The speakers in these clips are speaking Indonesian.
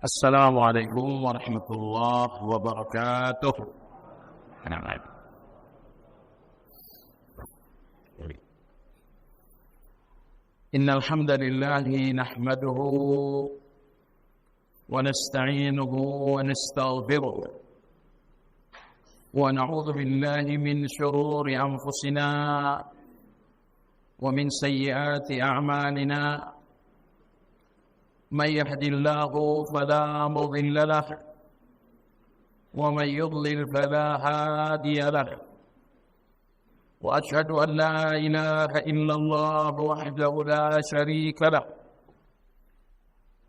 السلام عليكم ورحمة الله وبركاته. إن الحمد لله نحمده ونستعينه ونستغفره ونعوذ بالله من شرور أنفسنا ومن سيئات أعمالنا. من يهد الله فلا مضل له ومن يضلل فلا هادي له، وأشهد أن لا إله إلا الله وحده لا شريك له،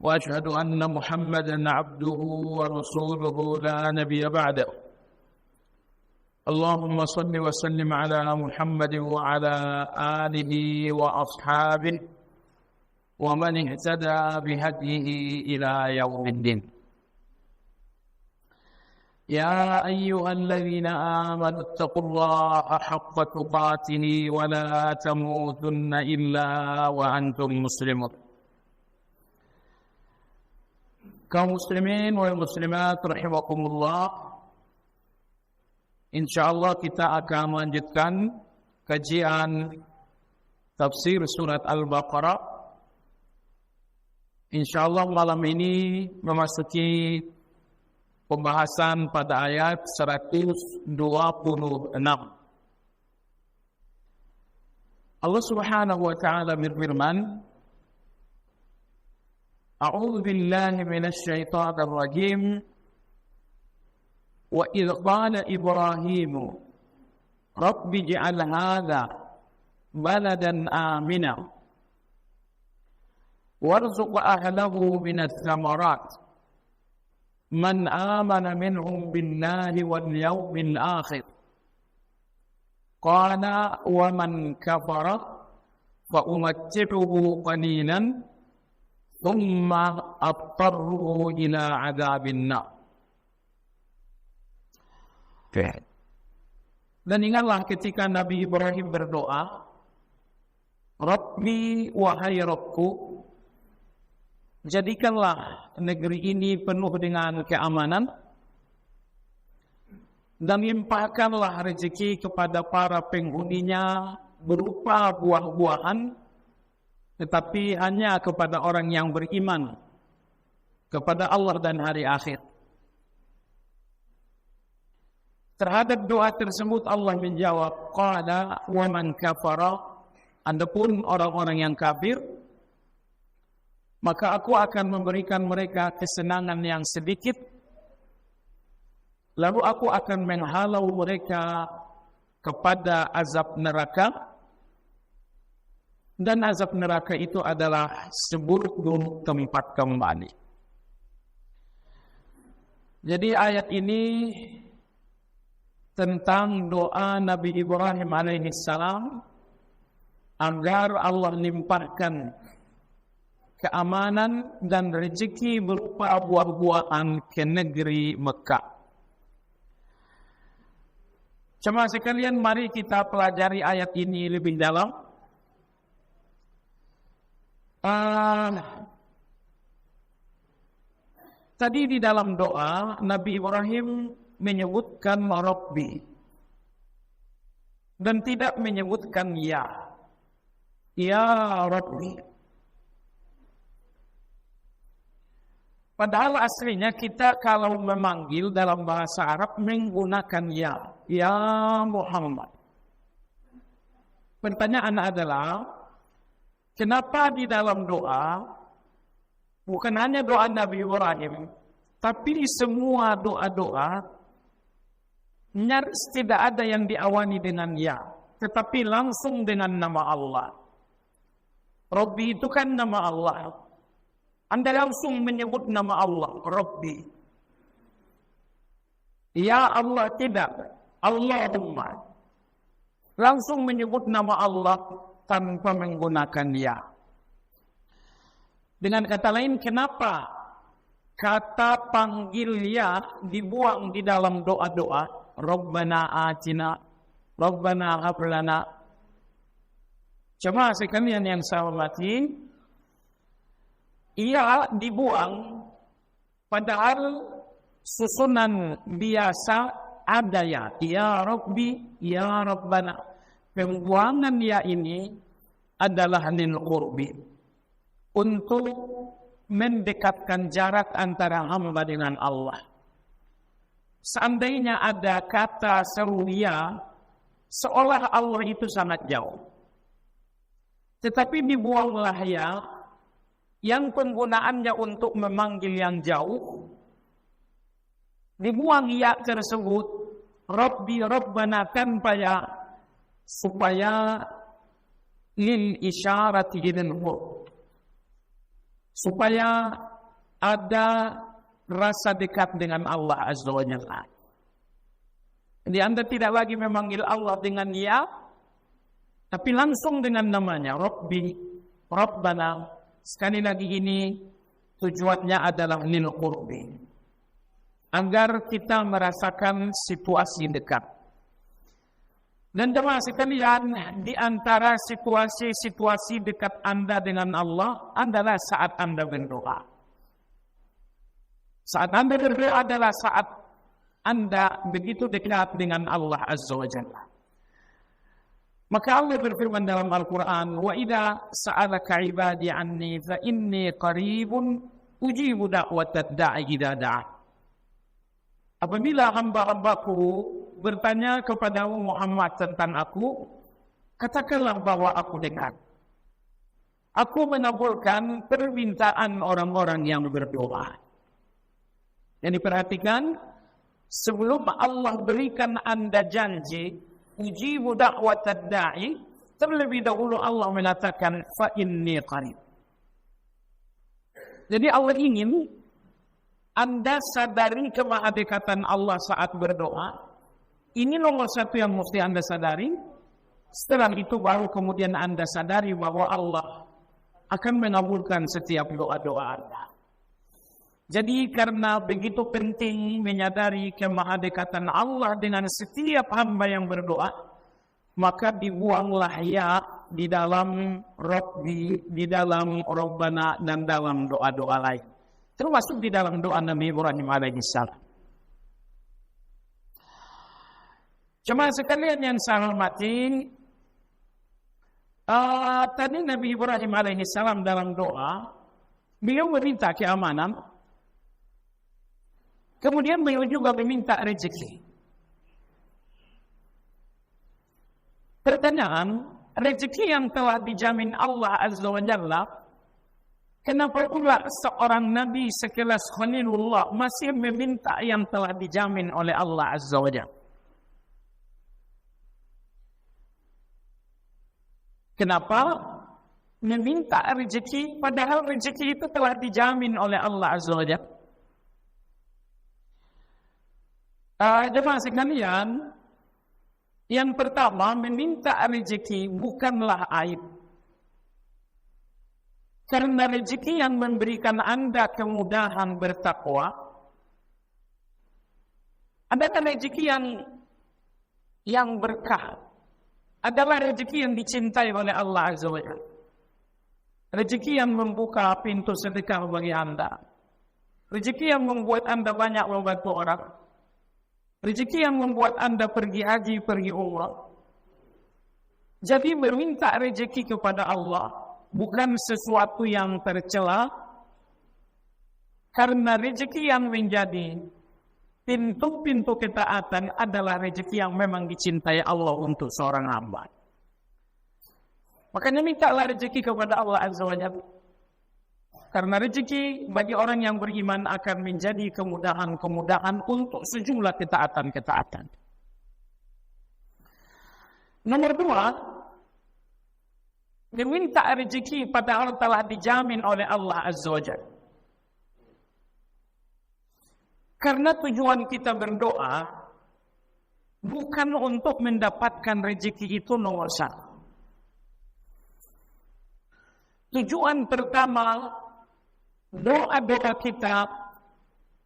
وأشهد أن محمدا عبده ورسوله لا نبي بعده. اللهم صل وسلم على محمد وعلى آله وأصحابه ومن اهتدى بهديه إلى يوم الدين. يا أيها الذين آمنوا اتقوا الله حق تقاته ولا تموتن إلا وأنتم مسلمون. Kaum muslimin wal muslimat rahimakumullah, insyaallah kita akan melanjutkan kajian tafsir surat Al-Baqarah. InsyaAllah malam ini memasuki pembahasan pada ayat 126. Allah Subhanahu wa taala berfirman, A'udzu billahi minasy syaithanir rajim. Wa idz qala Ibrahim Rabbi ij'al hadza baladan amina warzuq ahlahu minats tsamarat man amana minhum billahi wal yawmil akhir qala wa man kafara fa umatti'uhu qalilan thumma attarruhu ila adzabin nar. Dan ingatlah ketika Nabi Ibrahim berdoa, Rabbi, wahai Rabbku, jadikanlah negeri ini penuh dengan keamanan dan limpahkanlah rezeki kepada para penghuninya berupa buah-buahan, tetapi hanya kepada orang yang beriman kepada Allah dan hari akhir. Terhadap doa tersebut Allah menjawab, qala wa man kafara, adapun orang-orang yang kafir, maka aku akan memberikan mereka kesenangan yang sedikit, lalu aku akan menghalau mereka kepada azab neraka, dan azab neraka itu adalah seburuk-buruk tempat kembali. Jadi ayat ini tentang doa Nabi Ibrahim alaihissalam agar Allah limpahkan keamanan dan rezeki berupa buah-buahan ke negeri Mekah. Jemaah sekalian, mari kita pelajari ayat ini lebih dalam. Tadi di dalam doa Nabi Ibrahim menyebutkan Rabbi dan tidak menyebutkan ya Rabbi. Padahal aslinya kita kalau memanggil dalam bahasa Arab menggunakan ya Muhammad. Pertanyaan adalah, kenapa di dalam doa, bukan hanya doa Nabi Ibrahim, tapi semua doa-doa nyaris tidak ada yang diawali dengan ya, tetapi langsung dengan nama Allah. Rabbi itu kan nama Allah. Anda langsung menyebut nama Allah, Rabbi. Ya Allah tidak, Allahumma. Langsung menyebut nama Allah tanpa menggunakan ya. Dengan kata lain, kenapa kata panggil ya dibuang di dalam doa-doa? Rabbana atina, Rabbana hab lana. Jemaah sekalian yang saya hormati, ia dibuang Padahal susunan biasa ada ya Rabbi, ya Rabbana. Pembuangan ya ini adalah lil qurbi, untuk mendekatkan jarak antara hamba dengan Allah. Seandainya ada kata seru ya, seolah Allah itu sangat jauh. Tetapi dibuanglah ya, yang penggunaannya untuk memanggil yang jauh. Dibuang ya tersebut, Rabbi, Rabbana, tanpa ya, supaya lil isyarati ilal qurb, supaya ada rasa dekat dengan Allah Azza wa Jalla. Jadi Anda tidak lagi memanggil Allah dengan ya, tapi langsung dengan namanya, Rabbi, Rabbana. Sekali lagi ini tujuannya adalah lil qurbi, agar kita merasakan situasi dekat. Dan jemaah sekalian, di antara situasi-situasi dekat Anda dengan Allah adalah saat Anda berdoa. Saat Anda berdoa adalah saat Anda begitu dekat dengan Allah Azza wa Jalla. Maka Allah berfirman dalam Al-Quran, wa idza sa'alaka ibadi anni fa inni qaribun ujibu da'watad da'i idza da'a. Apabila hamba-hambaku bertanya kepada Muhammad tentang aku, katakanlah bahwa aku dekat. Aku mengabulkan permintaan orang-orang yang berdoa. Yang diperhatikan, sebelum Allah berikan Anda janji, ujibu da'watad da'i, terlebih dahulu Allah mengatakan, fa inni qarib. Jadi Allah ingin Anda sadari kemahadekatan Allah saat berdoa. Ini nomor satu yang mesti Anda sadari. Setelah itu baru kemudian Anda sadari bahwa Allah akan mengabulkan setiap doa-doa Anda. Jadi karena begitu penting menyadari kemahadekatan Allah dengan setiap hamba yang berdoa, maka dibuanglah ya di dalam Rabbi, di dalam Rabbana, dan dalam doa-doa lain. Termasuk di dalam doa Nabi Ibrahim alaihissalam. Jemaah sekalian yang saya hormati, tadi Nabi Ibrahim alaihissalam dalam doa, beliau meminta keamanan, kemudian beliau juga meminta rezeki. Pertanyaan, rezeki yang telah dijamin Allah Azza wa Jalla, kenapa pula seorang Nabi sekelas Khalilullah masih meminta yang telah dijamin oleh Allah Azza wa Jalla? Kenapa meminta rezeki padahal rezeki itu telah dijamin oleh Allah Azza wa Jalla? Jemaah sekalian, yang pertama, meminta rezeki bukanlah aib. Karena rezeki yang memberikan Anda kemudahan bertakwa adalah rezeki yang berkah, adalah rezeki yang dicintai oleh Allah Azza wa Jalla. Rezeki yang membuka pintu sedekah bagi Anda. Rezeki yang membuat Anda banyak membantu orang. Rezeki yang membuat Anda pergi haji, pergi umrah. Jadi meminta rezeki kepada Allah bukan sesuatu yang tercela, karena rezeki yang menjadi pintu-pintu ketaatan adalah rezeki yang memang dicintai Allah untuk seorang hamba. Makanya mintalah rezeki kepada Allah Azza wa Jalla. Karena rezeki bagi orang yang beriman akan menjadi kemudahan-kemudahan untuk sejumlah ketaatan-ketaatan. Nomor dua, meminta rezeki padahal telah dijamin oleh Allah Azza wa Jalla. Karena tujuan kita berdoa bukan untuk mendapatkan rezeki itu nomor satu. Tujuan pertama doa-doa kita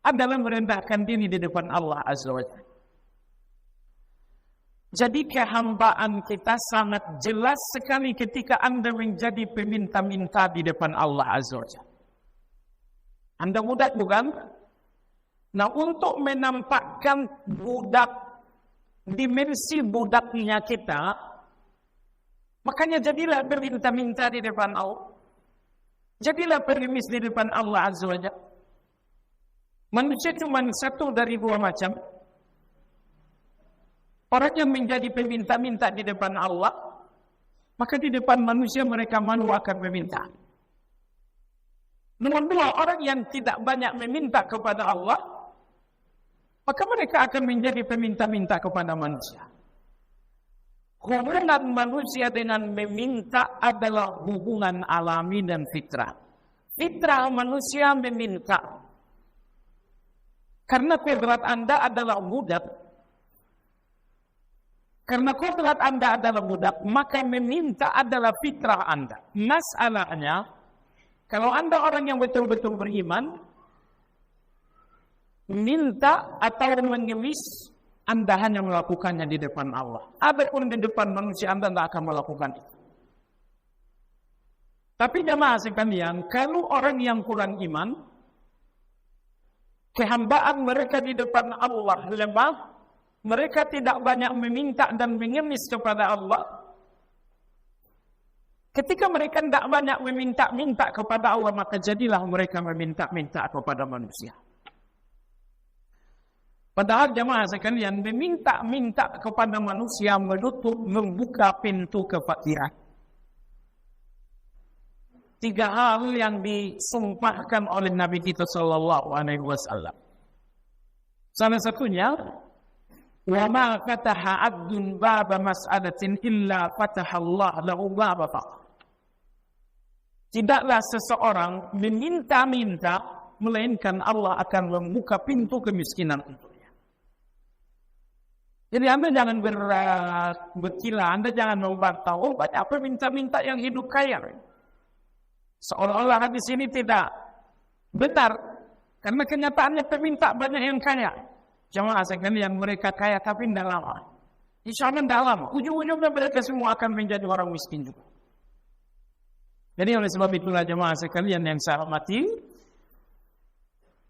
adalah merendahkan diri di depan Allah Azza wa Jalla. Jadi kehambaan kita sangat jelas sekali ketika Anda menjadi peminta-minta di depan Allah Azza wa Jalla. Anda mudah bukan? Nah, untuk menampakkan dimensi budaknya kita, makanya jadilah berminta-minta di depan Allah. Jadilah pengemis di depan Allah Azza wa Jalla. Manusia cuma satu dari dua macam. Orang yang menjadi peminta-minta di depan Allah, maka di depan manusia mereka malu akan meminta. Nomor dua, orang yang tidak banyak meminta kepada Allah, maka mereka akan menjadi peminta-minta kepada manusia. Hubungan manusia dengan meminta adalah hubungan alami dan fitrah. Fitrah manusia meminta. Karena kodrat Anda adalah budak. Karena kodrat Anda adalah budak, maka meminta adalah fitrah Anda. Masalahnya, kalau Anda orang yang betul-betul beriman, minta atau mengemis, Anda hanya melakukannya di depan Allah. Adapun di depan manusia Anda tidak akan melakukan itu. Tapi jemaah sekalian, kalau orang yang kurang iman, kehambaan mereka di depan Allah lemah, mereka tidak banyak meminta dan mengemis kepada Allah. Ketika mereka tidak banyak meminta-minta kepada Allah, maka jadilah mereka meminta-minta kepada manusia. Padahal jemaah sekalian, meminta-minta kepada manusia membuka pintu kefakiran. 3 hal yang disumpahkan oleh Nabi kita sallallahu alaihi wasallam. Salah satunya, wa ma fataha 'abdun baba mas'alatin illa fataha Allah lahu baba faqr. Tidaklah seseorang meminta-minta melainkan Allah akan membuka pintu kemiskinan untuknya. Jadi Anda jangan berkila, Anda jangan membantah, oh banyak apa minta-minta yang hidup kaya. Seolah-olah hadis ini tidak benar, karena kenyataannya peminta banyak yang kaya. Jemaah sekalian, mereka kaya tapi tidak lama. Insya Allah tidak lama. Ujung-ujungnya mereka semua akan menjadi orang miskin juga. Jadi oleh sebab itulah jemaah sekalian yang saya hormati,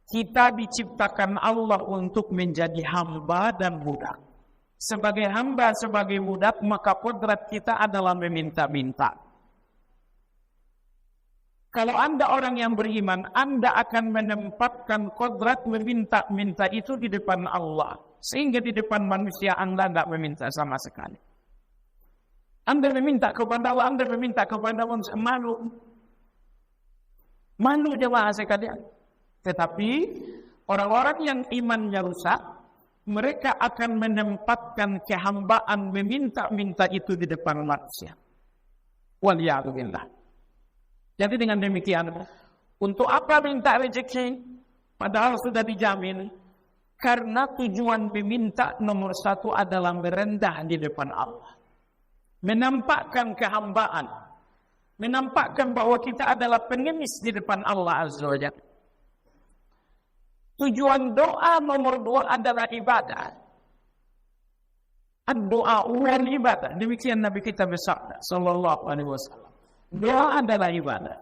kita diciptakan Allah untuk menjadi hamba dan budak. Sebagai hamba, sebagai budak, maka kodrat kita adalah meminta-minta. Kalau Anda orang yang beriman, Anda akan menempatkan kodrat meminta-minta itu di depan Allah. Sehingga di depan manusia Anda tidak meminta sama sekali. Anda meminta kepada Allah, Anda meminta kepada manusia, malu. Malu jemaah sekalian. Tetapi orang-orang yang imannya rusak, mereka akan menempatkan kehambaan meminta-minta itu di depan manusia. Waliyahulillah. Jadi dengan demikian, untuk apa minta rezeki? Padahal sudah dijamin. Karena tujuan meminta nomor 1 adalah merendah di depan Allah. Menampakkan kehambaan. Menampakkan bahwa kita adalah pengemis di depan Allah Azza wa Jalla. Tujuan doa nomor 2 adalah ibadah. Doa wal ibadah. Demikian Nabi kita bersabda sallallahu alaihi wasallam. Doa adalah ibadah.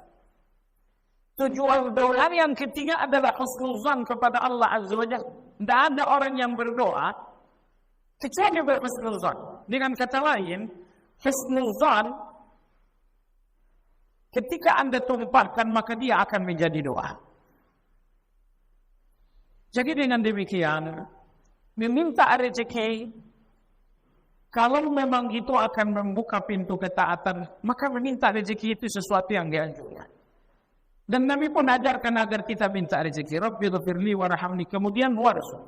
Tujuan doa yang ketiga adalah husnuzan kepada Allah Azza wa Jalla. Tidak ada orang yang berdoa kecuali berhusnuzan. Dengan kata lain, husnuzan ketika Anda tumpahkan maka dia akan menjadi doa. Jadi dengan demikian, meminta rezeki, kalau memang itu akan membuka pintu ketaatan, maka meminta rezeki itu sesuatu yang dianjurkan. Dan Nabi pun ajarkan agar kita minta rezeki. Rabbi ghfirli warhamni, kemudian warzuq.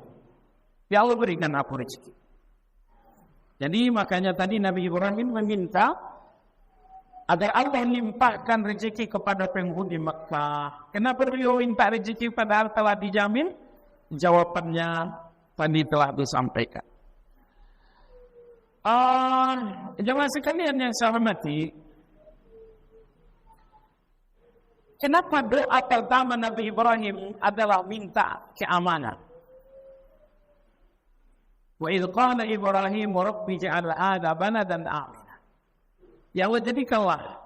Ya Allah berikan aku rezeki. Jadi makanya tadi Nabi Ibrahim meminta agar Allah limpahkan rezeki kepada penghuni Mekah. Kenapa beliau minta rezeki padahal telah dijamin? Jawabannya tadi telah disampaikan. Jemaah sekalian yang saya hormati, kenapa doa pertama Nabi Ibrahim adalah minta keamanan? Wa idh qala Ibrahim rabbi ja'al hadha baladan amina. Ya Allah, jadikanlah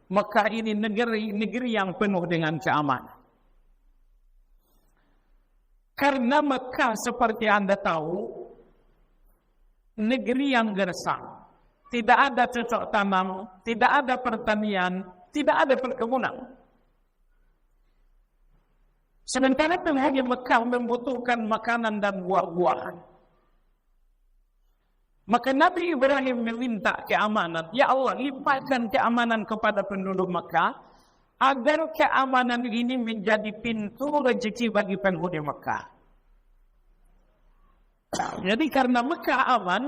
Mekah ini negeri yang penuh dengan keamanan. Karena Mekah seperti Anda tahu, negeri yang gersang. Tidak ada cocok tanam, tidak ada pertanian, tidak ada perkebunan. Sementara penghuni Mekah membutuhkan makanan dan buah-buahan. Maka Nabi Ibrahim meminta keamanan. Ya Allah, limpahkan keamanan kepada penduduk Mekah, agar keamanan ini menjadi pintu rezeki bagi penghuni Mekah. Jadi karena Mekah aman,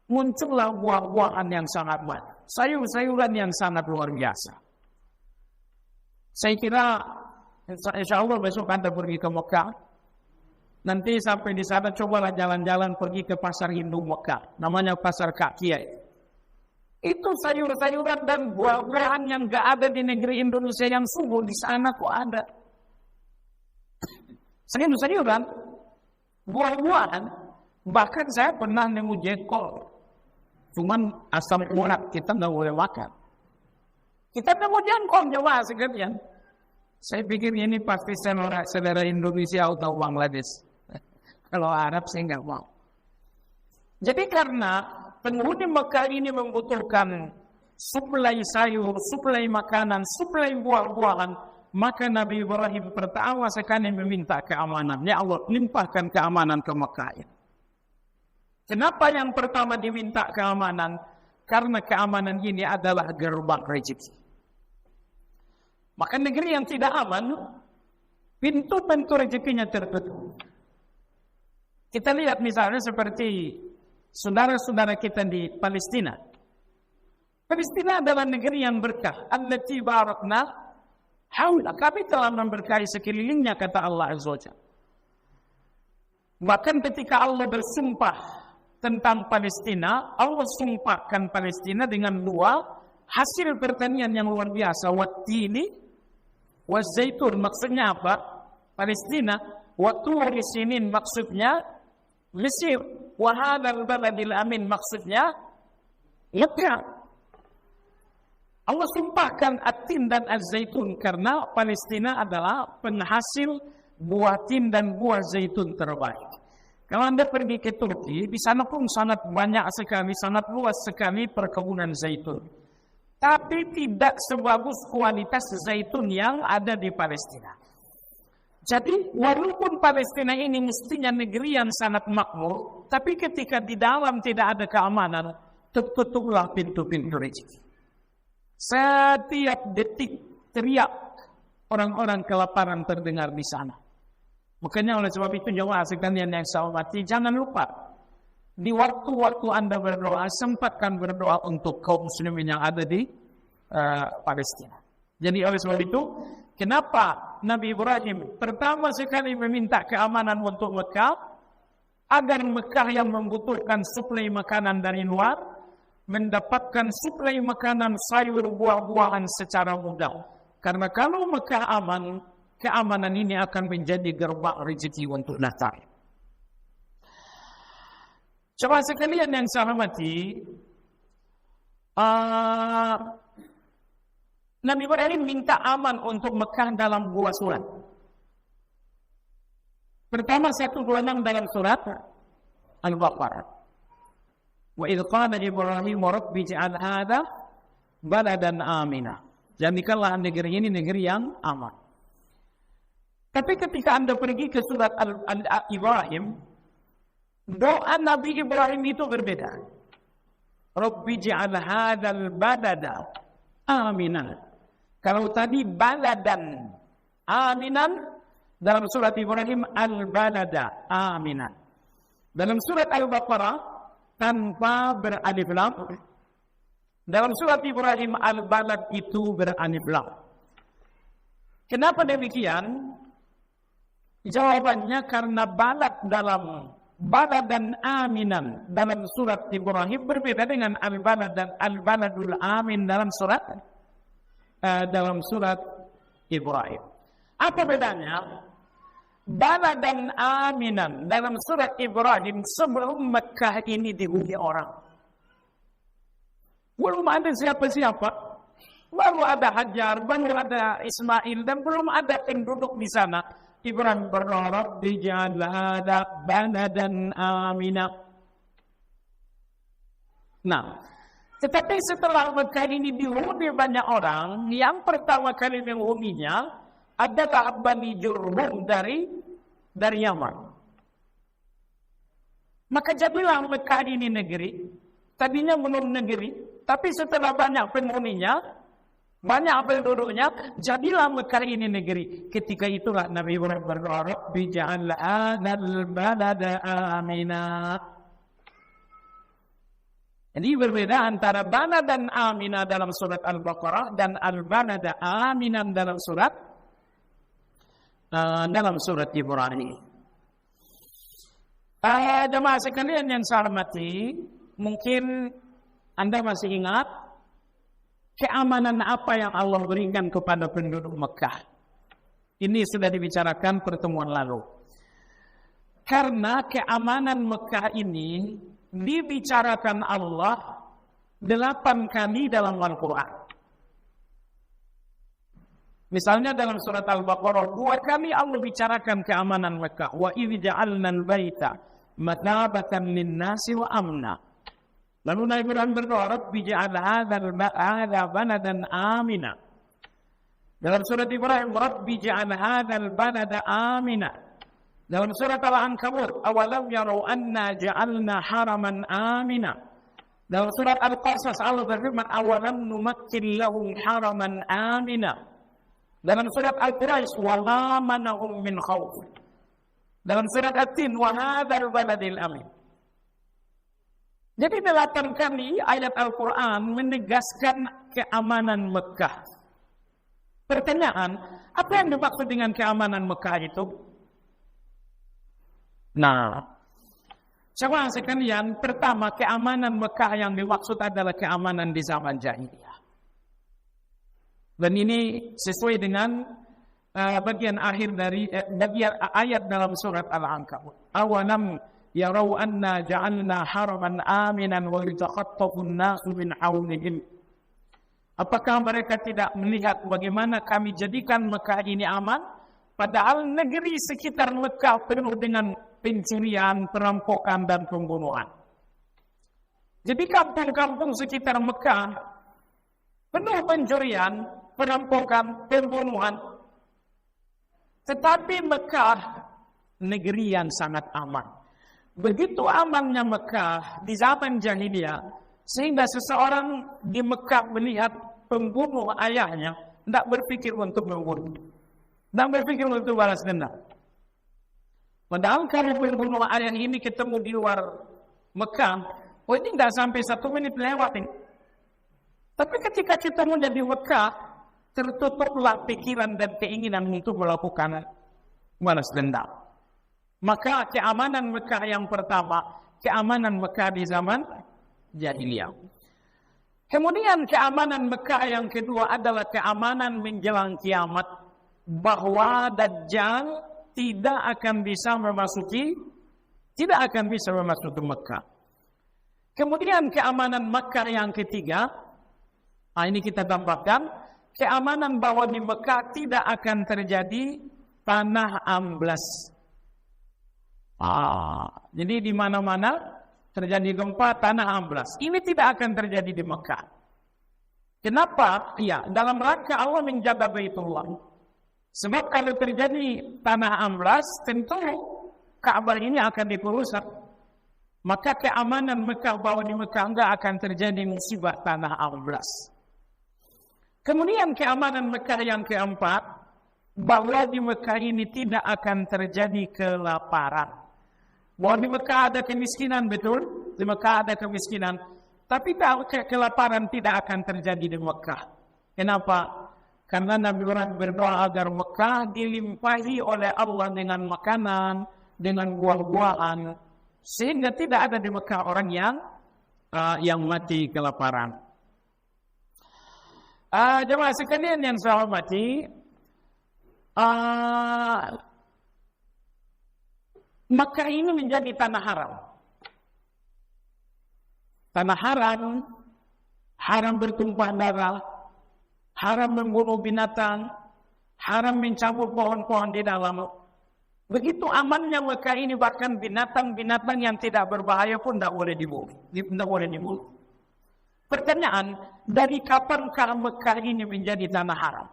muncullah buah-buahan yang sangat banyak, sayur-sayuran yang sangat luar biasa. Saya kira insya Allah besok Anda pergi ke Mekah, nanti sampai di sana cobalah jalan-jalan pergi ke pasar Hindu Mekah, namanya pasar Kak Kiai. Itu sayur-sayuran dan buah-buahan yang gak ada di negeri Indonesia yang subur, di sana kok ada. Sayur-sayuran, buah-buahan, bahkan saya pernah nemu jengkol. Cuman asam urat kita nggak boleh makan. Kita nemu jengkol jemaah sekalian. Saya pikir ini pasti saudara Indonesia atau Bangladesh. Kalau Arab saya nggak mau. Jadi karena penghuni Mekah ini membutuhkan suplai sayur, suplai makanan, suplai buah-buahan, maka Nabi Ibrahim pertama sekali meminta keamanan. Ya Allah, limpahkan keamanan ke Mekah ini. Kenapa yang pertama diminta keamanan? Karena keamanan ini adalah gerbang rezeki. Maka negeri yang tidak aman, pintu-pintu rezekinya tertutup. Kita lihat misalnya seperti saudara-saudara kita di Palestina. Palestina adalah negeri yang berkah. Allati barakna haula. Kami telah memberkahi sekelilingnya, kata Allah Azza wa Jalla. Bahkan ketika Allah bersumpah tentang Palestina, Allah sumpahkan Palestina dengan dua hasil pertanian yang luar biasa. Wattini wazaitun, maksudnya apa? Palestina. Waturi sinin, maksudnya Mesir. Wahadal baladil amin, maksudnya Mekah. Allah sumpahkan at-tin dan az-zaitun karena Palestina adalah penghasil buah tin dan buah zaitun terbaik. Kalau Anda pergi ke Turki, di sana pun sangat banyak sekali, sangat luas sekali perkebunan zaitun. Tapi tidak sebagus kualitas zaitun yang ada di Palestina. Jadi, walaupun Palestina ini mestinya negeri yang sangat makmur, tapi ketika di dalam tidak ada keamanan, tertutuplah pintu-pintu rezeki. Setiap detik teriak orang-orang kelaparan terdengar di sana. Makanya oleh sebab itu jemaah sekalian yang saya hormati, jangan lupa di waktu-waktu Anda berdoa, sempatkan berdoa untuk kaum muslimin yang ada di Palestina. Jadi oleh sebab itu, kenapa Nabi Ibrahim pertama sekali meminta keamanan untuk Mekah, agar Mekah yang membutuhkan suplai makanan dari luar, mendapatkan suplai makanan sayur buah-buahan secara mudah. Karena kalau Mekah aman, keamanan ini akan menjadi gerbang rezeki untuk datang. Coba sekalian yang saya hormati, Nabi Ibrahim minta aman untuk Mekah dalam dua surat. Pertama 126 dalam surat Al-Baqarah. Wa idh qala Ibrahim rabbi ij'al hadha baladan amina. Jadikanlah negeri ini negeri yang aman. Tapi ketika Anda pergi ke surat Al-Ibrahim, doa Nabi Ibrahim itu berbeda. Rabbi ij'al hadzal balada aminan. Kalau tadi baladan aminan, dalam surat Ibrahim al-balada aminan. Dalam surat Al-Baqarah tanpa beralif lam. Dalam surat Ibrahim al-balad itu beralif lam. Kenapa demikian? Jawabannya karena balad dan aminan dalam surat Ibrahim berbeda dengan al-balad dan al-baladul amin dalam surat Ibrahim. Apa bedanya? Balad dan aminan dalam surat Ibrahim sebelum Mekah ini dihuni orang. Belum ada siapa-siapa. Baru ada Hajar, baru ada Ismail, dan belum ada penduduk di sana. Ibrahim berdoa, Rabbi ja'al hadha baladan amina. Nah, tetapi setelah Mekah ini dihuni banyak orang, yang pertama kali menghuninya adalah Bani Jurhum dari Yaman. Maka jadilah Mekah ini negeri. Tadinya belum negeri, tapi setelah banyak penghuninya, banyak penduduknya, jadilah Mekah ini negeri. Ketika itulah Nabi Ibrahim berdoa, Rabbi ja'al hadzal balada amina. Jadi berbeda antara bana dan amina dalam surat Al-Baqarah dan al-balada aminan dalam surat Ibrahim. Jemaah sekalian yang saya hormati, mungkin Anda masih ingat keamanan apa yang Allah berikan kepada penduduk Mekah. Ini sudah dibicarakan pertemuan lalu. Karena keamanan Mekah ini dibicarakan Allah 8 kali dalam Al-Quran. Misalnya dalam surat Al-Baqarah 2 kali Allah bicarakan keamanan Mekah. Wa idh ja'alna al-baita mathabatan lin-nasi wa amna. Lalu Nabi Ibrahim berdoa, Rabbi ja'al hadha baladan amina. Dalam surat Ibrahim, Rabbi ja'al hadzal balada amina. Dalam surat Al-Ankabut, awalam yarau anna ja'alna haraman amina. Dalam surat Al-Qasas, Allah berfirman, awalam numakkin lahum haraman amina. Dalam surat Al-Quraish, wala manahum min khawf. Dalam surat At-Tin, wa hadzal baladil amin. Jadi 8 kali ayat Al-Quran menegaskan keamanan Mekah. Pertanyaan, apa yang dimaksud dengan keamanan Mekah itu? Nah, jemaah sekalian, pertama keamanan Mekah yang dimaksud adalah keamanan di zaman jahiliyah. Dan ini sesuai dengan bagian akhir dari bagian ayat dalam surat Al-Ankabut. Awalam yarau anna ja'alna haraman aminan wa yatakhatafu an-nasu min hawlihim. Apakah mereka tidak melihat bagaimana kami jadikan Mekah ini aman? Padahal negeri sekitar Mekah penuh dengan pencurian, perampokan, dan pembunuhan. Jadi kampung-kampung sekitar Mekah penuh pencurian, perampokan, pembunuhan. Tetapi Mekah negeri yang sangat aman. Begitu amannya Mekah di zaman jahiliyah, sehingga seseorang di Mekah melihat pembunuh ayahnya, tidak berpikir untuk membunuh, tidak berpikir untuk balas dendam. Padahal kalau pembunuh ayah ini ketemu di luar Mekah, ini tidak sampai 1 menit lewat ini. Tapi ketika ketemu di Mekah, tertutuplah pikiran dan keinginan untuk melakukan balas dendam. Maka keamanan Mekah yang pertama, keamanan Mekah di zaman jahiliyah. Kemudian keamanan Mekah yang kedua adalah keamanan menjelang kiamat, bahwa Dajjal tidak akan bisa memasuki Mekah. Kemudian keamanan Mekah yang ketiga, ini kita tambahkan, keamanan bahwa di Mekah tidak akan terjadi tanah amblas. Jadi di mana-mana terjadi gempa, tanah amblas. Ini tidak akan terjadi di Mekah. Kenapa? Ya, dalam rangka Allah menjaga Baitullah. Sebab kalau terjadi tanah amblas, tentu Ka'bah ini akan dirusak. Maka keamanan Mekah bahwa di Mekah enggak akan terjadi musibah tanah amblas. Kemudian keamanan Mekah yang keempat, bahwa di Mekah ini tidak akan terjadi kelaparan. Bahwa di Mekah ada kemiskinan, betul? Di Mekah ada kemiskinan. Tapi kelaparan tidak akan terjadi di Mekah. Kenapa? Karena Nabi Ibrahim berdoa agar Mekah dilimpahi oleh Allah dengan makanan, dengan buah-buahan, sehingga tidak ada di Mekah orang yang mati kelaparan. Jemaah sekalian yang saya hormati, Mekah ini menjadi tanah haram. Tanah haram, haram bertumpah darah, haram membunuh binatang, haram mencabut pohon-pohon di dalam Begitu amannya Mekah ini, bahkan binatang-binatang yang tidak berbahaya pun tidak boleh dibunuh. Pertanyaan, dari kapankah Mekah ini menjadi tanah haram?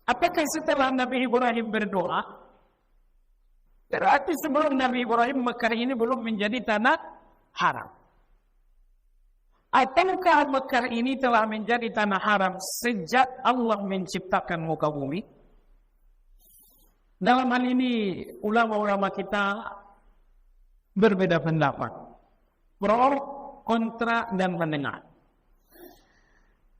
Apakah setelah Nabi Ibrahim berdoa? Berarti sebelum Nabi Ibrahim Mekah ini belum menjadi tanah haram. Ataukah Mekah ini telah menjadi tanah haram sejak Allah menciptakan muka bumi? Dalam hal ini ulama-ulama kita berbeda pendapat, pro, kontra, dan menengah.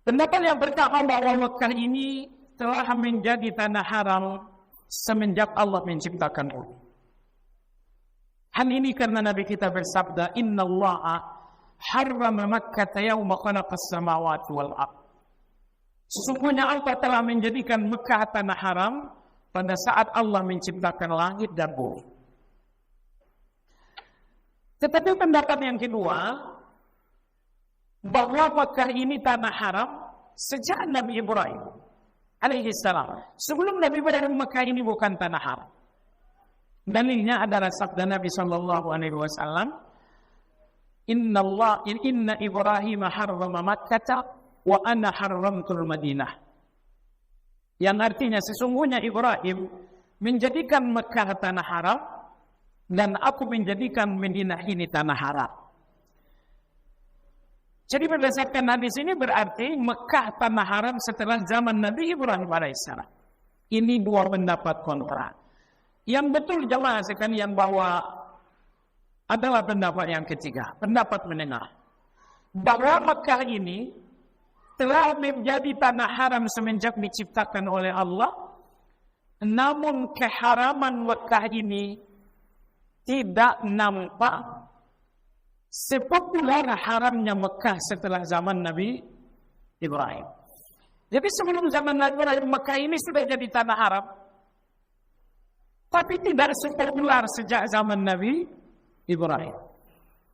Pendapat yang pertama bahwa Mekah ini telah menjadi tanah haram semenjak Allah menciptakan bumi. Hal ini karena Nabi kita bersabda, Inna Allaha harrama Makkah yawma khalaqas samawati wal ardh. Sesungguhnya Allah telah menjadikan Mekah tanah haram pada saat Allah menciptakan langit dan bumi. Tetapi pendapat yang kedua, bahwa Mekah ini tanah haram sejak Nabi Ibrahim alaihi salam. Sebelum Nabi Ibrahim, Mekah ini bukan tanah haram. Dalilnya adalah sabda Nabi sallallahu alaihi wasallam, Inna Ibrahim harrama Makkah wa ana harramtul Madinah. Yang artinya sesungguhnya Ibrahim menjadikan Mekah tanah haram dan aku menjadikan Madinah ini tanah haram. Jadi berdasarkan hadis ini berarti Mekah tanah haram setelah zaman Nabi Ibrahim alaihissalam. Ini dua pendapat kontra. Yang betul jemaah sekalian bahwa adalah pendapat yang ketiga, pendapat menengah. Bahwa Mekah ini telah menjadi tanah haram semenjak diciptakan oleh Allah. Namun keharaman Mekah ini tidak nampak sepopuler haramnya Mekah setelah zaman Nabi Ibrahim. Jadi sebelum zaman Nabi Ibrahim, Mekah ini sudah jadi tanah haram. Tapi tidak sepopuler sejak zaman Nabi Ibrahim.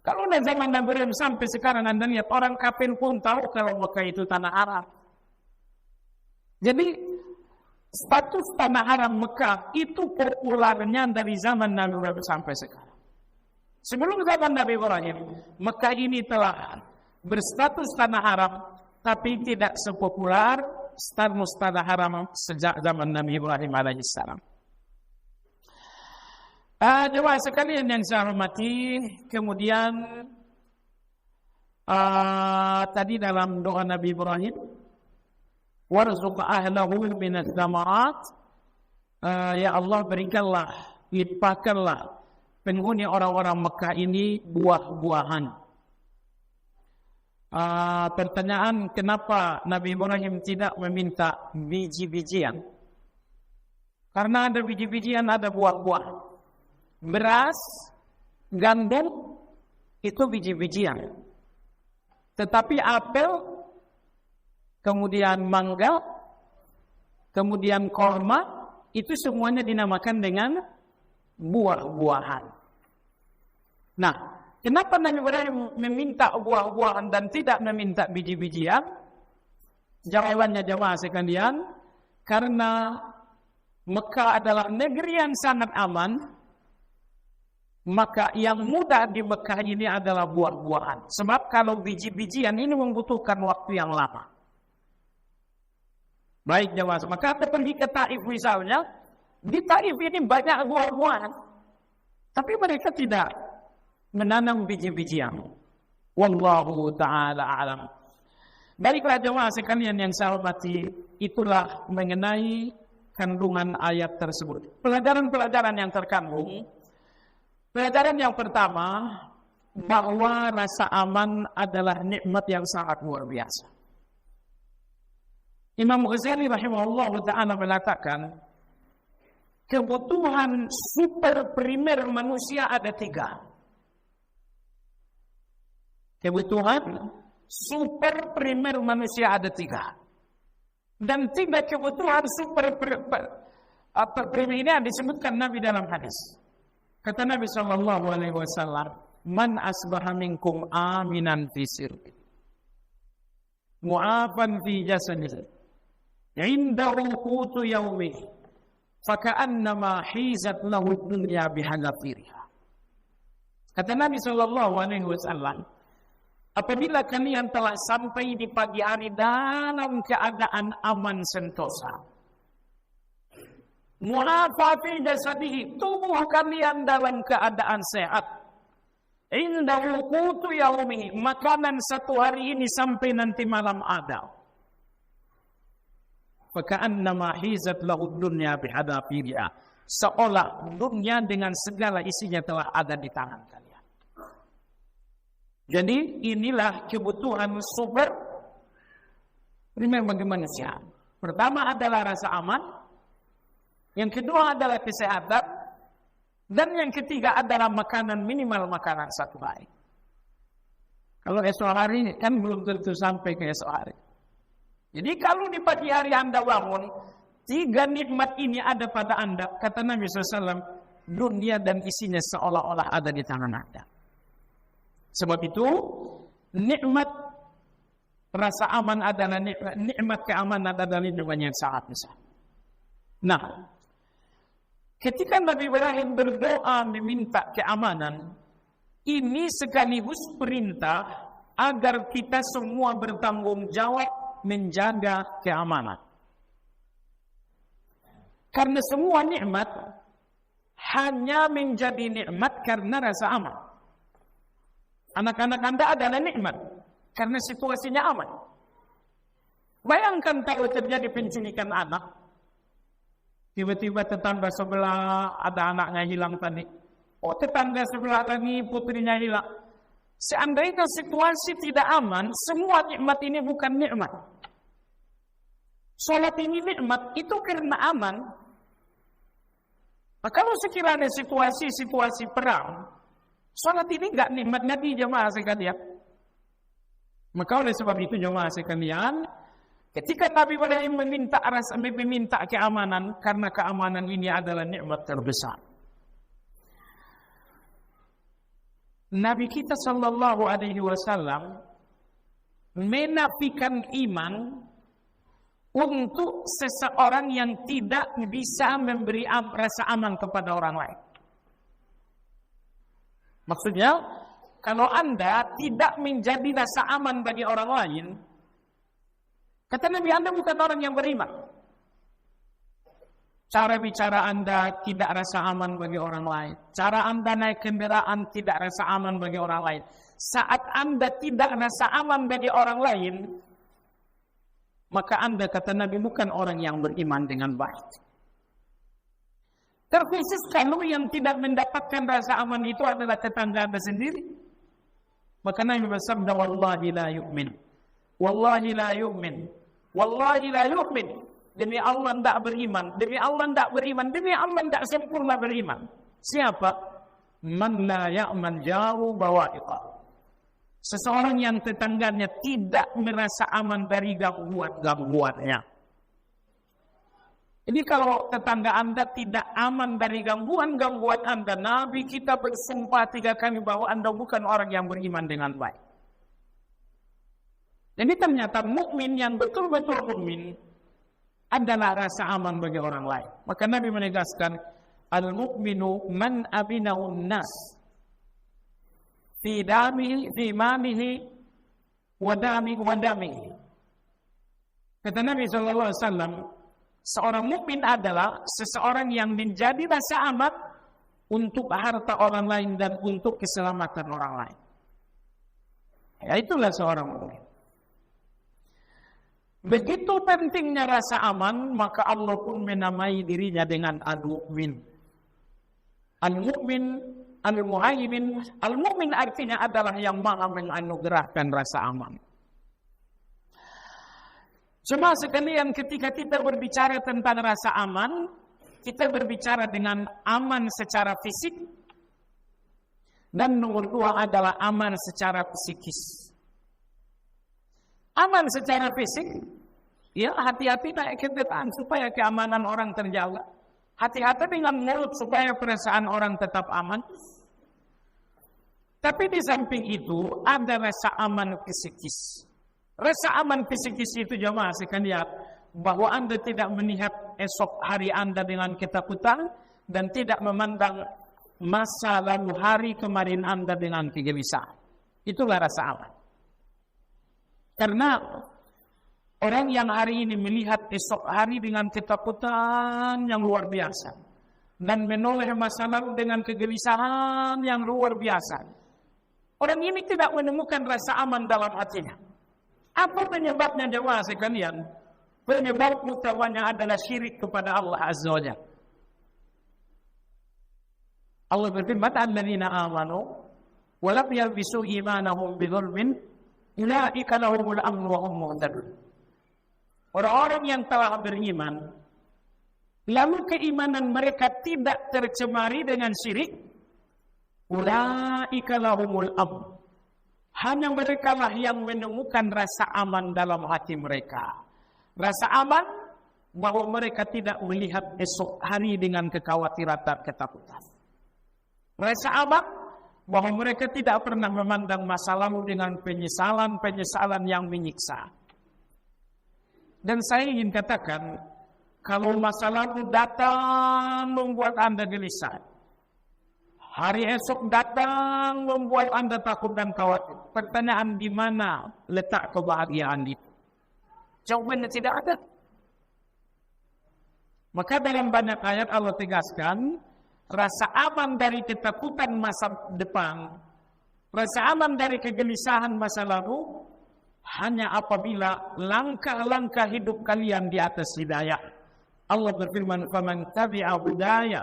Kalau dari zaman Nabi Ibrahim sampai sekarang Anda lihat orang kafir pun tahu kalau Mekah itu tanah haram. Jadi status tanah haram Mekah itu populernya dari zaman Nabi Ibrahim sampai sekarang. Sebelum zaman Nabi Ibrahim, Mekah ini telah berstatus tanah haram, tapi tidak sepopuler status tanah haram sejak zaman Nabi Ibrahim alaihissalam. Jemaah sekalian yang saya hormati, kemudian tadi dalam doa Nabi Ibrahim, warzuq ahlahu minaz zamarat, ya Allah berikanlah, limpahkanlah penghuni orang-orang Mekah ini buah-buahan. Pertanyaan, kenapa Nabi Ibrahim tidak meminta biji-bijian? Karena ada biji-bijian, ada buah-buah. Beras, gandum, itu biji-bijian. Tetapi apel, kemudian mangga, kemudian korma, itu semuanya dinamakan dengan buah-buahan. Nah, kenapa Nabi Ibrahim meminta buah-buahan dan tidak meminta biji-bijian? Jawabannya jemaah sekalian, karena Mekah adalah negeri yang sangat aman, maka yang mudah di Mekah ini adalah buah-buahan. Sebab kalau biji-bijian ini membutuhkan waktu yang lama. Baik jemaah, maka kita pergi ke Taif misalnya, di Taif ini banyak buah-buahan, tapi mereka tidak menanam biji-bijian. Wallahu ta'ala alam. Baiklah jemaah sekalian yang saya hormati, itulah mengenai kandungan ayat tersebut. Pelajaran-pelajaran yang terkandung. Pelajaran yang pertama, bahwa rasa aman adalah nikmat yang sangat luar biasa. Imam Ghazali rahimahullah ta'ala mengatakan, kebutuhan super primer manusia ada 3. Kebutuhan super primer manusia ada 3. Dan 3 kebutuhan super primer ini disebutkan Nabi dalam hadis. Kata Nabi sallallahu alaihi wasallam, "Man asbaha minkum aminan fi sirri, mu'afan fi jasadihi, 'indahu qutu yawmihi, faka'annama hizat lahu dunya bihadafiriha. Kata Nabi sallallahu alaihi wasallam, apabila kalian telah sampai di pagi hari dalam keadaan aman sentosa, mu'afa fi jasadihi, tubuh kalian dalam keadaan sehat, indahu qutu yaumihi, makanan satu hari ini sampai nanti malam ada, faka'annama hizat lahu dunya bihadafiriha, seolah dunia dengan segala isinya telah ada di tangan kalian. Jadi inilah kebutuhan sumber primer bagi manusia. Pertama adalah rasa aman, yang kedua adalah kesehatan, dan yang ketiga adalah makanan, minimal makanan satu hari. Kalau esok hari kan belum tentu sampai ke esok hari. Jadi kalau di pagi hari Anda bangun, 3 nikmat ini ada pada Anda, kata Nabi SAW, dunia dan isinya seolah-olah ada di tangan Anda. Sebab itu, nikmat rasa aman adalah nikmat keamanan adalah nikmat yang sangat besar. Nah, ketika Nabi Ibrahim berdoa meminta keamanan, ini sekaligus perintah agar kita semua bertanggung jawab menjaga keamanan. Karena semua nikmat hanya menjadi nikmat karena rasa aman. Anak-anak Anda adalah nikmat karena situasinya aman. Bayangkan kalau terjadi penculikan anak, tiba-tiba tetangga sebelah ada anaknya hilang tadi. Oh, tetangga sebelah tadi putrinya hilang. Seandainya situasi tidak aman, semua nikmat ini bukan nikmat. Salat ini nikmat itu karena aman. Nah, kalau sekiranya situasi perang, salat ini enggak nikmat Nabi jemaah sekalian. Maka oleh sebab itu jemaah sekalian, ketika Nabi Ibrahim meminta keamanan, karena keamanan ini adalah nikmat terbesar. Nabi kita sallallahu alaihi wasallam menafikan iman untuk seseorang yang tidak bisa memberi rasa aman kepada orang lain. Maksudnya, kalau Anda tidak menjadi rasa aman bagi orang lain, kata Nabi, Anda bukan orang yang beriman. Cara bicara Anda tidak rasa aman bagi orang lain. Cara Anda naik kendaraan tidak rasa aman bagi orang lain. Saat Anda tidak rasa aman bagi orang lain, maka Anda, kata Nabi, bukan orang yang beriman dengan baik. Terkhusus kalau yang tidak mendapatkan rasa aman itu adalah tetangga Anda sendiri. Maka Nabi bersabda, wallahi la yu'min. Wallahi la yu'min. Wallahi la yu'min. Demi Allah tidak beriman. Demi Allah tidak beriman. Demi Allah tidak sempurna beriman. Siapa? Man la ya'man jaru bawa'iqah. Seseorang yang tetangganya tidak merasa aman dari gangguan-gangguannya. Jadi kalau tetangga Anda tidak aman dari gangguan-gangguan Anda, Nabi kita bersumpah 3 kali bahwa Anda bukan orang yang beriman dengan baik. Jadi ternyata mukmin yang betul-betul mukmin adalah rasa aman bagi orang lain. Maka Nabi menegaskan, al-mu'minu man abinahu nas fi damihi, fi mamihi, wa damihi. Kata Nabi SAW, seorang mukmin adalah seseorang yang menjadi rasa aman untuk harta orang lain dan untuk keselamatan orang lain. Ya, itulah seorang mukmin. Begitu pentingnya rasa aman, maka Allah pun menamai dirinya dengan al-mu'min. Al-mu'min, al-muhaimin. Al-mu'min artinya adalah yang maha menganugerahkan rasa aman. Cuma sekalian ketika kita berbicara tentang rasa aman, kita berbicara dengan aman secara fisik, dan nomor 2 adalah aman secara psikis. Aman secara fisik, ya hati-hati naik kendaraan supaya keamanan orang terjaga. Hati-hati dengan mulut supaya perasaan orang tetap aman. Tapi di samping itu ada rasa aman psikis. Rasa aman psikis itu jemaah sekalian, bahwa Anda tidak melihat esok hari Anda dengan ketakutan dan tidak memandang masa lalu hari kemarin Anda dengan kegelisahan. Itulah rasa aman. Karena orang yang hari ini melihat esok hari dengan ketakutan yang luar biasa dan menoleh masa lalu dengan kegelisahan yang luar biasa, orang ini tidak menemukan rasa aman dalam hatinya. Apa penyebabnya jemaah sekalian? Penyebab utamanya adalah syirik kepada Allah Azza wa Jalla. Allah berfirman, "Alladzina amanu wa lam yalbisu imanahum bidzulmin, ulaika lahumul amnu wa hum muhtadun." Orang-orang yang telah beriman, lalu keimanan mereka tidak tercemari dengan syirik, ulaika lahumul amn. Hanya mereka lah yang menemukan rasa aman dalam hati mereka. Rasa aman bahwa mereka tidak melihat esok hari dengan kekhawatiran dan ketakutan. Rasa aman bahwa mereka tidak pernah memandang masa lalu dengan penyesalan yang menyiksa. Dan saya ingin katakan, kalau masa lalu datang membuat Anda gelisah, hari esok datang membuat Anda takut dan khawatir, pertanyaan di mana letak kebahagiaan itu? Jawabannya tidak ada. Maka dalam banyak ayat Allah tegaskan, rasa aman dari ketakutan masa depan, rasa aman dari kegelisahan masa lalu, hanya apabila langkah-langkah hidup kalian di atas hidayah. Allah berfirman, "Faman tabi'a hudaya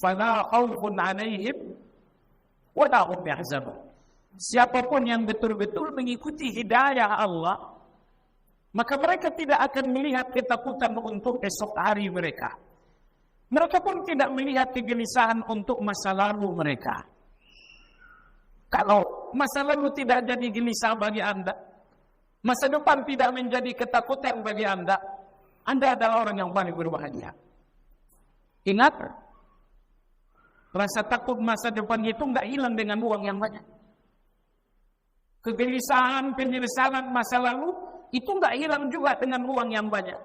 fala khaufun 'alaihim wa la hum yahzanun." Siapapun yang betul-betul mengikuti hidayah Allah, maka mereka tidak akan melihat ketakutan untuk esok hari mereka. Mereka pun tidak melihat kegelisahan untuk masa lalu mereka. Kalau masa lalu tidak jadi gelisah bagi Anda, masa depan tidak menjadi ketakutan bagi Anda adalah orang yang paling berbahagia. Ingat, rasa takut masa depan itu nggak hilang dengan uang yang banyak. Kegelisahan, penyesalan masa lalu itu nggak hilang juga dengan uang yang banyak.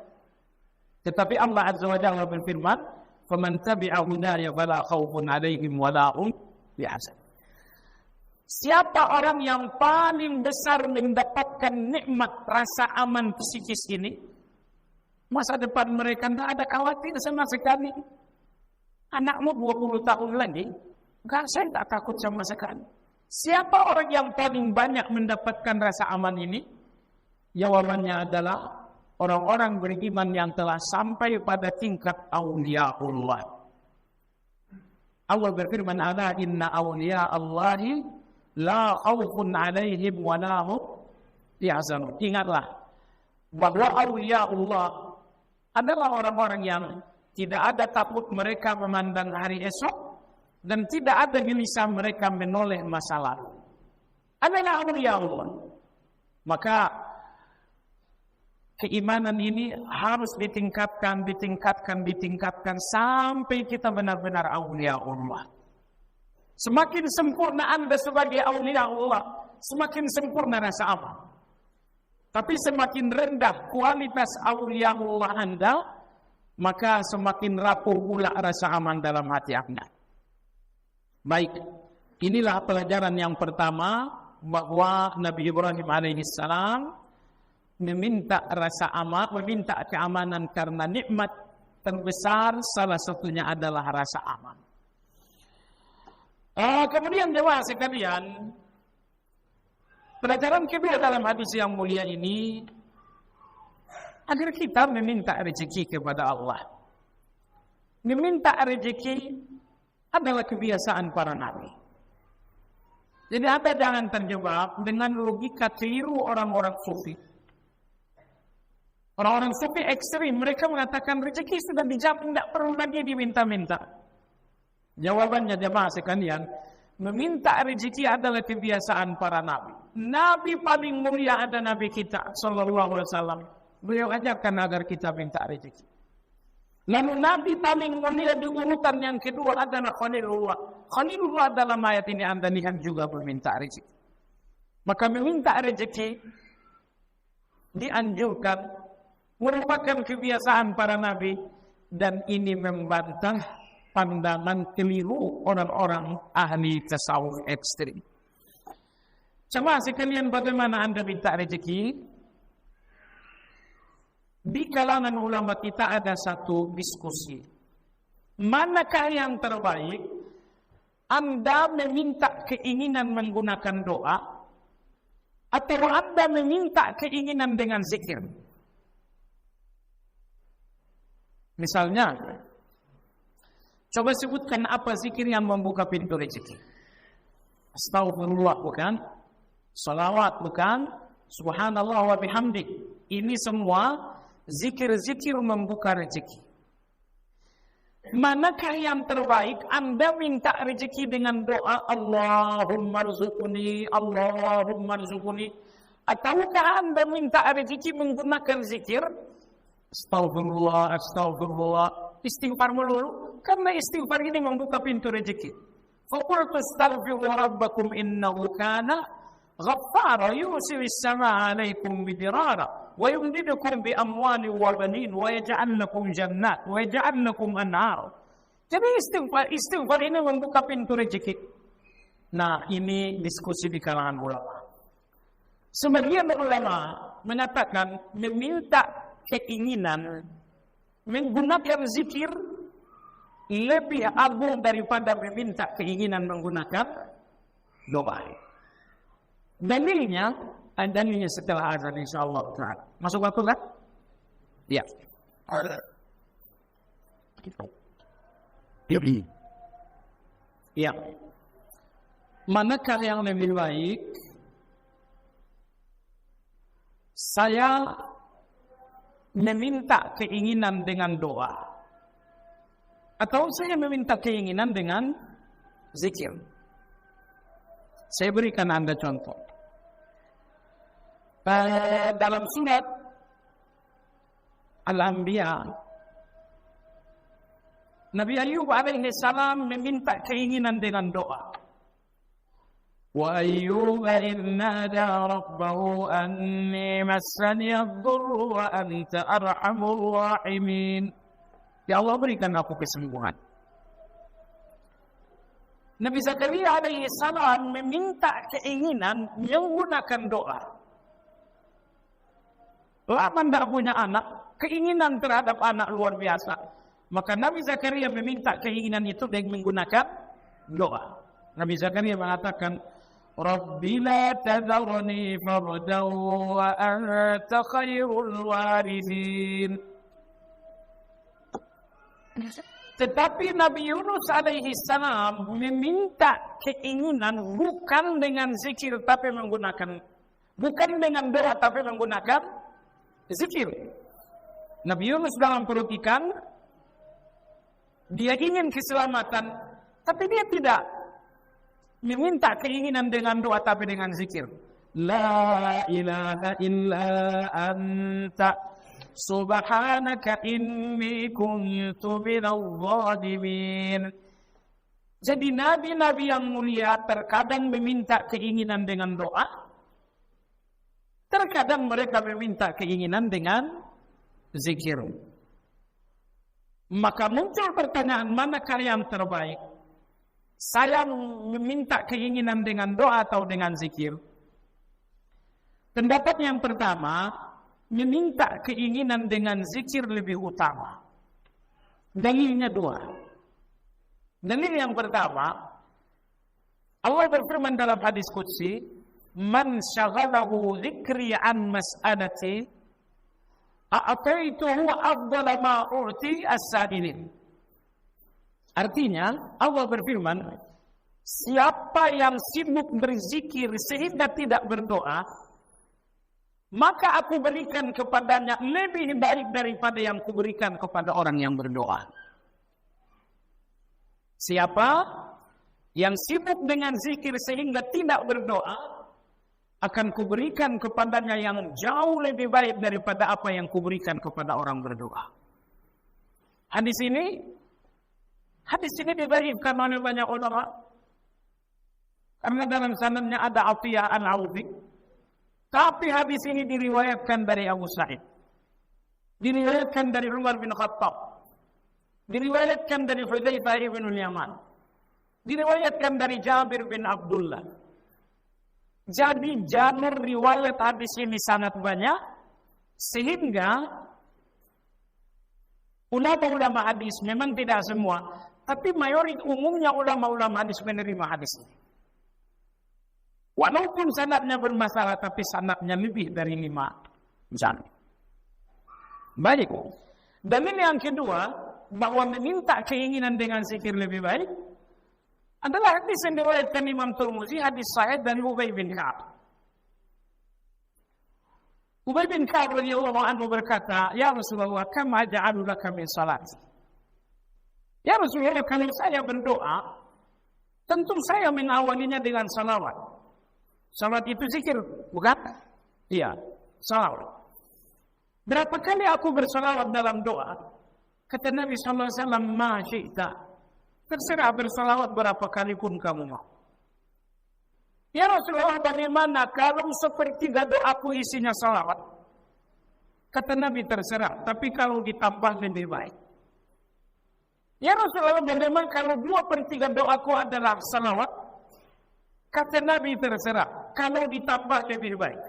Tetapi Allah Azza wa Jalla berfirman, "Faman tabi'a hudaya fala khaufun 'alaihim wa la hum yahzanun." Siapa orang yang paling besar mendapatkan nikmat rasa aman psikis ini, masa depan mereka tidak ada khawatir sama sekali. Anakmu 20 tahun lagi, enggak, saya tak takut sama sekali. Siapa orang yang paling banyak mendapatkan rasa aman ini? Jawabannya adalah orang-orang beriman yang telah sampai pada tingkat auliyaullah. Allah berfirman, "Ala inna awliya Allahi la khaufun 'alaihim wa la hum yahzanun." Ingatlah bahwa auliya Allah adalah orang-orang yang tidak ada takut mereka memandang hari esok dan tidak ada gelisah mereka menoleh masa lalu. Adalah auliya Allah. Maka keimanan ini harus ditingkatkan sampai kita benar-benar auliya Allah. Semakin sempurna Anda sebagai auliya Allah, semakin sempurna rasa aman. Tapi semakin rendah kualitas auliya Allah Anda, maka semakin rapuh pula rasa aman dalam hati Anda. Baik, inilah pelajaran yang pertama, bahwa Nabi Ibrahim alaihissalam meminta rasa aman, meminta keamanan karena nikmat terbesar salah satunya adalah rasa aman. Kemudian jemaah sekalian, pelajaran kedua dalam hadis yang mulia ini agar kita meminta rezeki kepada Allah. Meminta rezeki adalah kebiasaan para nabi. Jadi Anda jangan terjebak dengan logika keliru orang-orang sufi. Orang-orang sufi ekstrim, mereka mengatakan rezeki sudah dijamin, tidak perlu lagi diminta-minta. Jawabannya jemaah sekalian, meminta rezeki adalah kebiasaan para nabi. Nabi paling mulia ada Nabi kita sallallahu alaihi wasallam. Beliau ajarkan agar kita minta rezeki. Lalu Nabi paling mulia di urutan yang kedua adalah Khalilullah. Khalilullah dalam ayat ini Anda lihat juga meminta rezeki. Maka meminta rezeki dianjurkan, merupakan kebiasaan para nabi, dan ini membantah pandangan keliru orang-orang ahli tasawuf ekstrim. Coba sekalian, bagaimana Anda minta rezeki? Di kalangan ulama kita ada satu diskusi. Manakah yang terbaik? Anda meminta keinginan menggunakan doa, atau Anda meminta keinginan dengan zikir? Misalnya, coba sebutkan apa zikir yang membuka pintu rezeki. Astaghfirullah bukan? Salawat bukan? Subhanallah wa bihamdi. Ini semua zikir-zikir membuka rezeki. Manakah yang terbaik? Anda minta rezeki dengan doa Allahumma rzuqni, Allahumma rzuqni, ataukah Anda minta rezeki menggunakan zikir Astaghfirullah, astaghfirullah, istighfar melulu? Karena istighfar ini membuka pintu rezeki. Faqultu astaghfiru rabbakum innahu kana ghaffara yusilis samaa alaikum bidirara wa yumdidukum bi amwali wa banin wa yaj'al lakum jannat wa yaj'al lakum anhar. Jadi istighfar ini membuka pintu rezeki. Nah, ini diskusi di kalangan ulama. Sebagian ulama mengatakan meminta keinginan menggunakan zikir lebih agung daripada meminta keinginan menggunakan doa. Dalilnya setelah azan insyaallah taala. Masuk waktu kan? Ya. Ya. Manakah yang lebih baik? Saya meminta keinginan dengan doa, atau saya meminta keinginan dengan zikir? Saya berikan Anda contoh. Dalam surat Al-Anbiya, Nabi Ayub alaihi salam meminta keinginan dengan doa. Wa Ayyub idh nada rabbahu anni massani ad-dhurru wa anta arhamur rahimin. Ya Allah, berikan aku kesembuhan. Nabi Zakaria alaihi salam meminta keinginan menggunakan doa. Lama tidak punya anak, keinginan terhadap anak luar biasa. Maka Nabi Zakaria meminta keinginan itu dengan menggunakan doa. Nabi Zakaria mengatakan, Rabbi la tadharni fardan wa anta khairul warithin. Tetapi Nabi Yunus alaihi salam meminta keinginan bukan dengan zikir tapi menggunakan, bukan dengan doa tapi menggunakan zikir. Nabi Yunus dalam perut ikan, dia ingin keselamatan, tapi dia tidak meminta keinginan dengan doa tapi dengan zikir. La ilaha illa anta subhanaka inni kuntu minadh dhalimin. Jadi nabi-nabi yang mulia terkadang meminta keinginan dengan doa, terkadang mereka meminta keinginan dengan zikir. Maka muncul pertanyaan, manakah yang terbaik? Saya meminta keinginan dengan doa atau dengan zikir? Pendapat yang pertama, meminta keinginan dengan zikir lebih utama. Dalilnya dua. Dalil yang pertama, Allah berfirman dalam hadis qudsi, "Man syaghalahu dzikri an mas'alati, a'taituhu afdala ma u'ti as-sa'ilin." Artinya, Allah berfirman, siapa yang sibuk berzikir sehingga tidak berdoa, maka aku berikan kepadanya lebih baik daripada yang kuberikan kepada orang yang berdoa. Siapa yang sibuk dengan zikir sehingga tidak berdoa, akan kuberikan kepadanya yang jauh lebih baik daripada apa yang kuberikan kepada orang berdoa. Hadis ini didhaifkan oleh banyak ulama karena dalam sanadnya ada Atiyah al-Aufi. Tapi hadis ini diriwayatkan dari Abu Sa'id, diriwayatkan dari Umar bin Khattab, diriwayatkan dari Hudzaifah bin Yaman, diriwayatkan dari Jabir bin Abdullah. Jadi jalur riwayat hadis ini sangat banyak, sehingga ulama-ulama hadis memang tidak semua, tapi mayoritas umumnya ulama-ulama hadis menerima hadis ini. Walaupun sanadnya bermasalah, tapi sanadnya lebih dari 5 jalur. Baik. Dalil yang kedua, bahwa meminta keinginan dengan zikir lebih baik adalah hadis yang diriwayatkan Imam Tirmidzi, hadis Sa'id dan Ubay bin Ka'ab. Ubay bin Ka'ab radhiyallahu anhu berkata, "Ya Rasulullah, kama ja'alu laka min salat?" Ya Rasulullah, kalau saya berdoa, tentu saya mengawalinya dengan salawat. Salawat itu zikir, bukan? Iya, salawat. Berapa kali aku bersalawat dalam doa? Kata Nabi sallallahu alaihi wasallam, "Ma syi'ta." Terserah bersalawat berapa kali pun kamu mau. Ya Rasulullah, bagaimana kalau sepertiga doaku isinya salawat? Kata Nabi, terserah, tapi kalau ditambah lebih baik. Ya Rasulullah, bagaimana kalau 2/3 doaku adalah salawat? Kata Nabi, terserah, kalau ditambah lebih baik.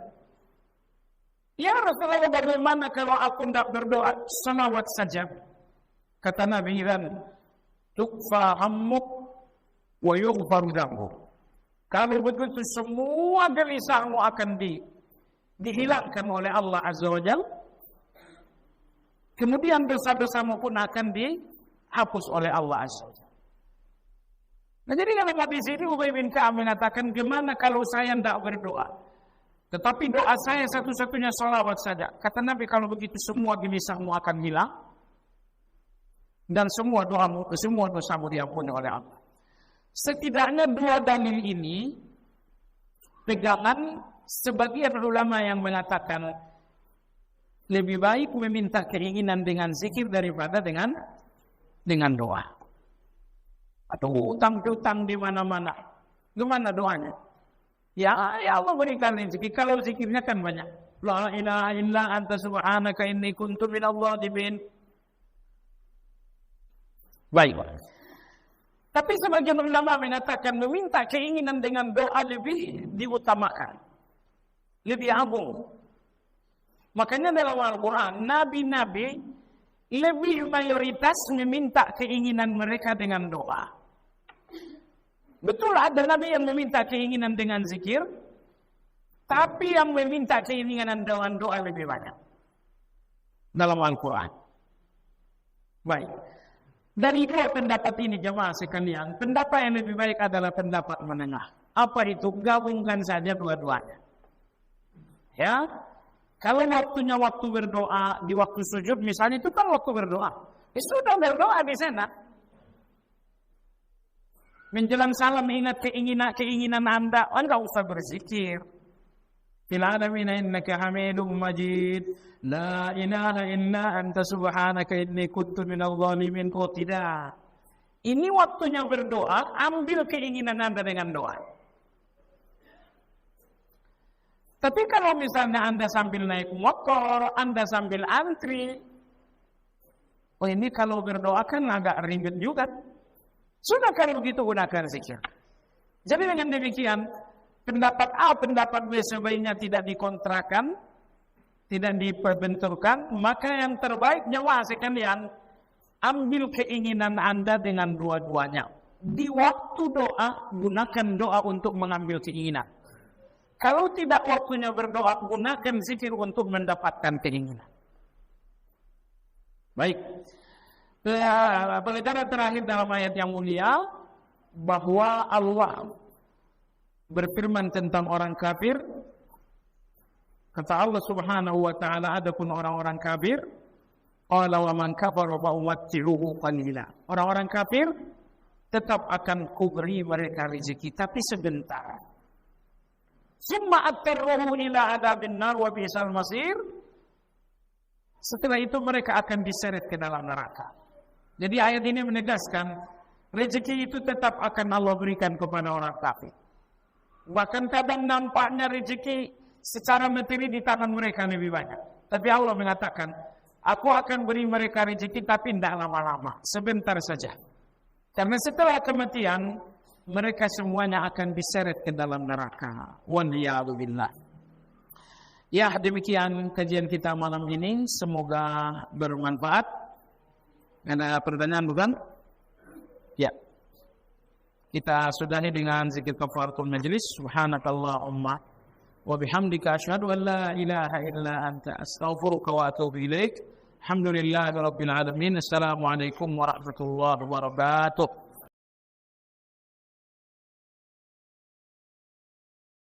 Ya Rasulullah, bagaimana kalau aku tidak berdoa salawat saja? Kata Nabi, dan tukfa hammuk wa yughfar dzambuk. Kalau begitu semua gelisahmu akan dihilangkan oleh Allah Azza wa Jalla. Kemudian dosa-dosamu pun akan dihapus oleh Allah Azza wa Jalla. Nah, jadi kalau hadis ini Ubay bin Ka'ab mengatakan, gimana kalau saya tidak berdoa? Tetapi doa saya satu-satunya salawat saja. Kata Nabi, kalau begitu semua gelisahmu akan hilang. Dan semua dosamu diampuni oleh Allah. Setidaknya 2 dalil ini pegangan sebagian ulama yang mengatakan lebih baik meminta keinginan dengan zikir daripada dengan doa. Atau utang-utang di mana-mana. Gimana doanya? Ya Allah berikan rezeki. Kalau zikirnya kan banyak. La ilaha illa anta subhanaka inni kuntu minadh dhalimin. Baik. Tapi sebagian ulama mengatakan meminta keinginan dengan doa lebih diutamakan. Lebih agung. Makanya dalam Al-Quran, nabi-nabi lebih mayoritas meminta keinginan mereka dengan doa. Betul ada nabi yang meminta keinginan dengan zikir, tapi yang meminta keinginan dengan doa lebih banyak. Dalam Al-Quran. Baik. Dari 2 pendapat ini jemaah sekalian, pendapat yang lebih baik adalah pendapat menengah. Apa itu? Gabungkan saja dua-duanya. Ya, kalau waktunya waktu berdoa di waktu sujud misalnya, itu kan waktu berdoa. Sudah berdoa di sana. Menjelang salam ingat keinginan Anda, Anda usah berzikir. Fil alamina innaka hamidum majid. La ilaha illa anta subhanaka inni kuntu minadh dhalimin. Kok tidak? Ini waktunya berdoa, ambil keinginan Anda dengan doa. Tapi kalau misalnya Anda sambil naik motor, Anda sambil antri, oh ini kalau berdoa kan agak ribet juga. Sudah kalau begitu gunakan zikir. Jadi dengan demikian, pendapat A, pendapat B sebaiknya tidak dikontrakan, tidak diperbenturkan, maka yang terbaik jemaah sekalian, ambil keinginan Anda dengan dua-duanya. Di waktu doa, gunakan doa untuk mengambil keinginan. Kalau tidak waktunya berdoa, gunakan zikir untuk mendapatkan keinginan. Baik. Pelajaran terakhir dalam ayat yang mulia, bahwa Allah berfirman tentang orang kafir. Kata Allah Subhanahu wa taala, adapun orang-orang kafir, qala wa man kafara fa umatti'uhu qalila. Orang-orang kafir tetap akan kuberi mereka rezeki, tapi sebentar. Summa attarruhu ila adabin nar wa bi'sal masir. Setelah itu mereka akan diseret ke dalam neraka. Jadi ayat ini menegaskan rezeki itu tetap akan Allah berikan kepada orang kafir. Bahkan kadang nampaknya rezeki secara materi di tangan mereka lebih banyak. Tapi Allah mengatakan, Aku akan beri mereka rezeki tapi tidak lama-lama, sebentar saja. Karena setelah kematian, mereka semuanya akan diseret ke dalam neraka. Waliyadzubillah. Ya, demikian kajian kita malam ini. Semoga bermanfaat. Ada pertanyaan bukan? Ya. Kita sudahi dengan zikir kafaratul majlis. Subhanakallahumma wa bihamdika asyhadu an la ilaha illa anta astaghfiruka wa atubu ilaik. Alhamdulillahirabbil alamin. Assalamualaikum warahmatullahi wabarakatuh.